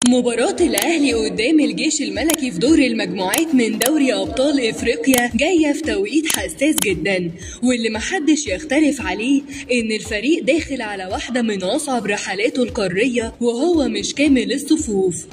مباراة الأهلي قدام الجيش الملكي في دور المجموعات من دوري أبطال إفريقيا جاية في توقيت حساس جدا، واللي محدش يختلف عليه إن الفريق داخل على واحدة من أصعب رحلاته القارية، وهو مش كامل الصفوف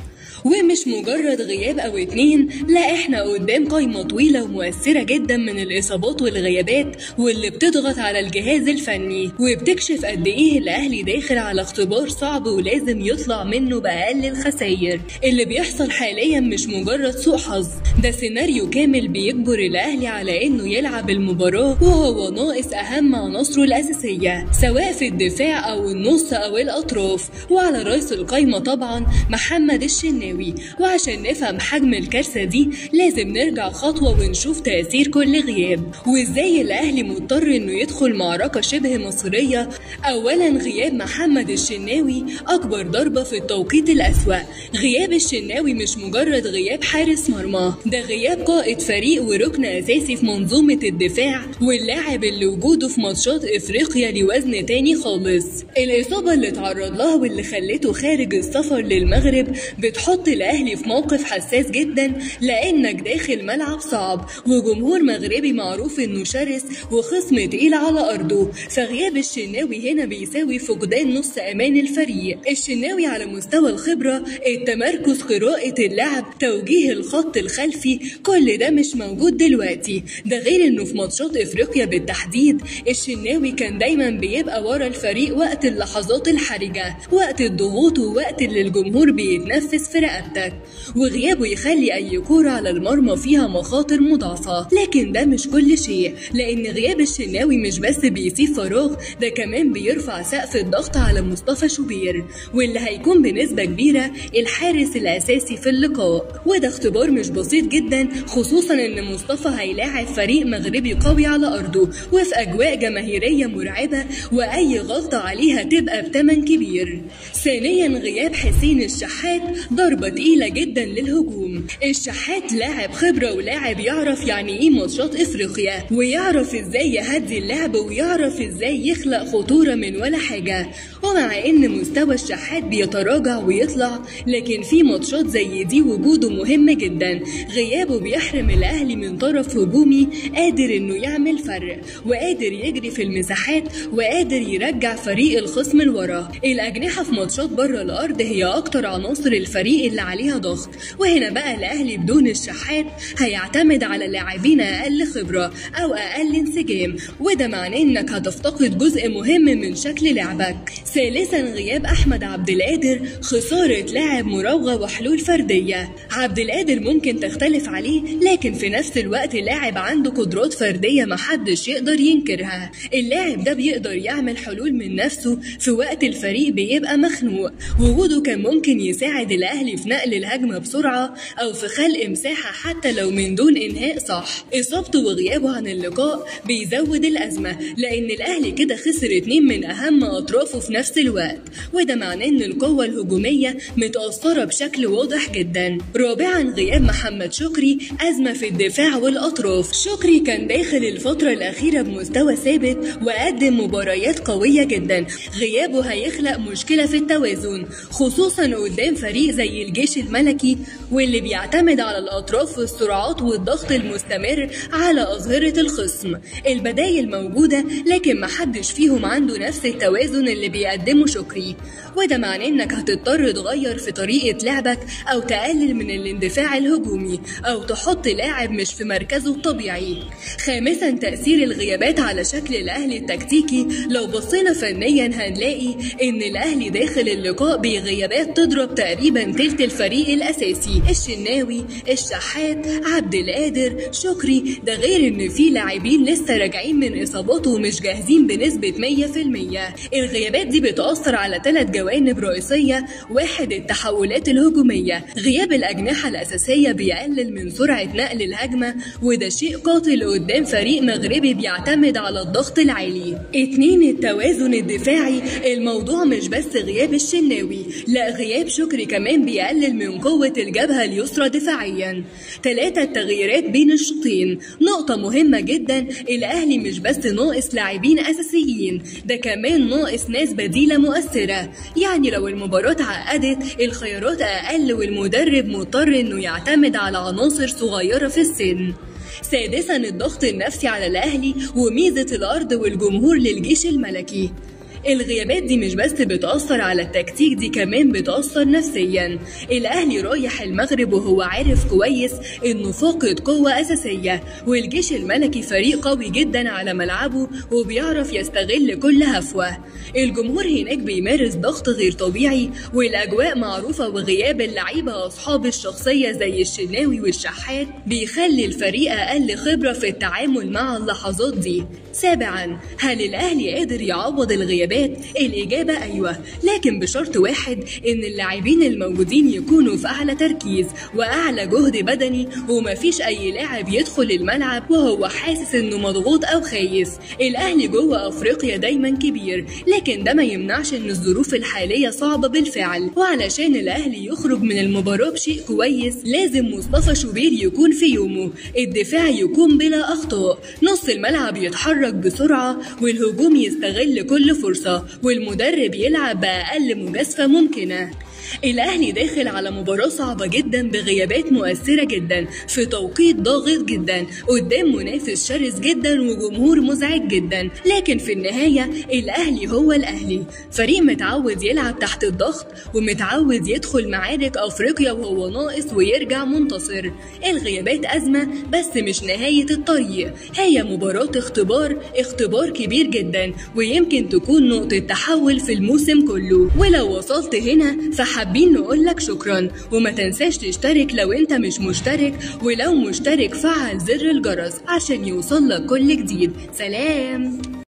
ومش مجرد غياب أو اتنين، لا احنا قدام قايمة طويلة ومؤثرة جدا من الإصابات والغيابات، واللي بتضغط على الجهاز الفني وبتكشف قد ايه الأهلي داخل على اختبار صعب ولازم يطلع منه بأقل الخسائر. اللي بيحصل حاليا مش مجرد سوء حظ، ده سيناريو كامل بيجبر الأهلي على انه يلعب المباراة وهو ناقص أهم عناصره الأساسية، سواء في الدفاع أو النص أو الأطراف، وعلى رأس القايمة طبعا محمد الشناوي. وعشان نفهم حجم الكارثة دي لازم نرجع خطوة ونشوف تأثير كل غياب، وازاي الأهلي مضطر انه يدخل معركة شبه مصيرية. أولا غياب محمد الشناوي أكبر ضربة في التوقيت الأسوأ. غياب الشناوي مش مجرد غياب حارس مرمى، ده غياب قائد فريق وركن أساسي في منظومة الدفاع، واللاعب اللي وجوده في ماتشات إفريقيا لوزن تاني خالص. الإصابة اللي اتعرض لها واللي خلته خارج السفر للمغرب بتحط الأهلي في موقف حساس جدا، لأنك داخل ملعب صعب وجمهور مغربي معروف إنه شرس وخصم تقيل على أرضه، فغياب الشناوي هنا بيساوي فقدان نص أمان الفريق. الشناوي على مستوى الخبرة، التمركز، قراءة اللعب، توجيه الخط الخلفي، كل ده مش موجود دلوقتي. ده غير إنه في ماتشات إفريقيا بالتحديد الشناوي كان دايما بيبقى ورا الفريق وقت اللحظات الحرجة، وقت الضغوط، ووقت اللي الجمهور بيتنفس في رقبتك، وغيابه يخلي أي كورة على المرمى فيها مخاطر مضاعفة. لكن ده مش كل شيء، لأن غياب الشناوي مش بس بيسيب فراغ، ده كمان بيرفع سقف الضغط على مصطفى شوبير، واللي هيكون بنسبة كبيرة الحارس الأساسي في اللقاء. وده اختبار مش بسيط جدا، خصوصا إن مصطفى هيلاعب فريق مغربي قوي على أرضه وفي أجواء جماهيرية مرعبة، وأي غلطة عليها تبقى بتمن كبير. ثانيا غياب حسين الشحات ضربة تقيلة جدا للهجوم. الشحات لاعب خبرة ولاعب يعرف يعني ايه ماتشات افريقيا، ويعرف ازاي يهدي اللعب، ويعرف ازاي يخلق خطورة من ولا حاجة. ومع ان مستوى الشحات بيتراجع ويطلع، لكن في ماتشات زي دي وجوده مهم جدا. غيابه بيحرم الاهلي من طرف هجومي قادر انه يعمل فرق، وقادر يجري في المساحات، وقادر يرجع فريق الخصم لورا. الاجنحة في ماتشات بره الارض هي اكتر عناصر الفريق اللي عليها ضغط، وهنا بقى الاهلي بدون الشحات هيعتمد على لاعبين اقل خبرة او اقل انسجام، وده معناه انك هتفتقد جزء مهم من شكل لعبك. ثالثا غياب احمد عبد القادر، خسارة لاعب مراوغة وحلول فردية. عبد القادر ممكن تختلف عليه، لكن في نفس الوقت لاعب عنده قدرات فردية محدش يقدر ينكرها. اللاعب ده بيقدر يعمل حلول من نفسه في وقت الفريق بيبقى مخنوق. وجوده كان ممكن يساعد الاهلي في نقل الهجمة بسرعة أو في خلق مساحة حتى لو من دون إنهاء صح. إصابته وغيابه عن اللقاء بيزود الأزمة، لأن الأهلي كده خسر 2 من أهم أطرافه في نفس الوقت، وده معناه إن القوة الهجومية متأثرة بشكل واضح جدا. رابعا غياب محمد شكري، أزمة في الدفاع والأطراف. شكري كان داخل الفترة الأخيرة بمستوى ثابت وقدم مباريات قوية جدا. غيابه هيخلق مشكلة في التوازن، خصوصا قدام فريق زي الجيش الملكي، واللي بيعتمد على الأطراف والسرعات والضغط المستمر على أظهرة الخصم. البدايل موجودة، لكن محدش فيهم عنده نفس التوازن اللي بيقدمه شكري، وده معناه انك هتضطر تغير في طريقة لعبك، او تقلل من الاندفاع الهجومي، او تحط لاعب مش في مركزه الطبيعي. خامسا تأثير الغيابات على شكل الاهلي التكتيكي. لو بصينا فنيا هنلاقي ان الاهلي داخل اللقاء بغيابات تضرب تقريبا تلت الفريق الاساسي، الشناوي، الشحات، عبد القادر، شكري. ده غير ان في لاعبين لسه راجعين من اصاباته ومش جاهزين بنسبة 100%. الغيابات دي بتأثر على 3 جوانب رئيسية. واحد التحولات الهجومية، غياب الأجنحة الأساسية بيقلل من سرعة نقل الهجمة، وده شيء قاتل قدام فريق مغربي بيعتمد على الضغط العالي. 2 التوازن الدفاعي، الموضوع مش بس غياب الشناوي، لا غياب شكري كمان بيقلل من قوة الجبهة اليسرى اليسرى دفاعيا. 3 التغييرات بين الشوطين. نقطة مهمة جدا، الأهلي مش بس ناقص لاعبين أساسيين، ده كمان ناقص ناس بديلة مؤثرة. يعني لو المباراة اتعقدت الخيارات أقل والمدرب مضطر إنه يعتمد على عناصر صغيرة في السن. 6 الضغط النفسي على الأهلي وميزة الأرض والجمهور للجيش الملكي. الغيابات دي مش بس بتأثر على التكتيك، دي كمان بتأثر نفسيا. الأهلي رايح المغرب وهو عارف كويس إنه فاقد قوة أساسية، والجيش الملكي فريق قوي جدا على ملعبه وبيعرف يستغل كل هفوة. الجمهور هناك بيمارس ضغط غير طبيعي والأجواء معروفة، وغياب اللعيبة أصحاب الشخصية زي الشناوي والشحات بيخلي الفريق أقل خبرة في التعامل مع اللحظات دي. 7 هل الأهلي قادر يعوض الغيابات؟ الإجابة أيوة، لكن بشرط واحد، إن اللاعبين الموجودين يكونوا في أعلى تركيز وأعلى جهد بدني، ومفيش أي لاعب يدخل الملعب وهو حاسس إنه مضغوط أو خايف. الأهلي جوه أفريقيا دايما كبير، لكن ده ما يمنعش إن الظروف الحالية صعبة بالفعل، وعلشان الأهلي يخرج من المباراة بشيء كويس لازم مصطفى شوبير يكون في يومه، الدفاع يكون بلا أخطاء، نص الملعب يتحرك بسرعة، والهجوم يستغل كل فرصة، والمدرب يلعب بأقل مجازفة ممكنة. الأهلي داخل على مباراة صعبة جدا بغيابات مؤثرة جدا في توقيت ضاغط جدا قدام منافس شرس جدا وجمهور مزعج جدا، لكن في النهاية الأهلي هو الأهلي، فريق متعود يلعب تحت الضغط ومتعود يدخل معارك أفريقيا وهو ناقص ويرجع منتصر. الغيابات أزمة بس مش نهاية الطريق، هي مباراة اختبار كبير جدا، ويمكن تكون نقطة تحول في الموسم كله. ولو وصلت هنا فحابين نقولك شكرا، وما تنساش تشترك لو انت مش مشترك، ولو مشترك فعل زر الجرس عشان يوصلك كل جديد. سلام.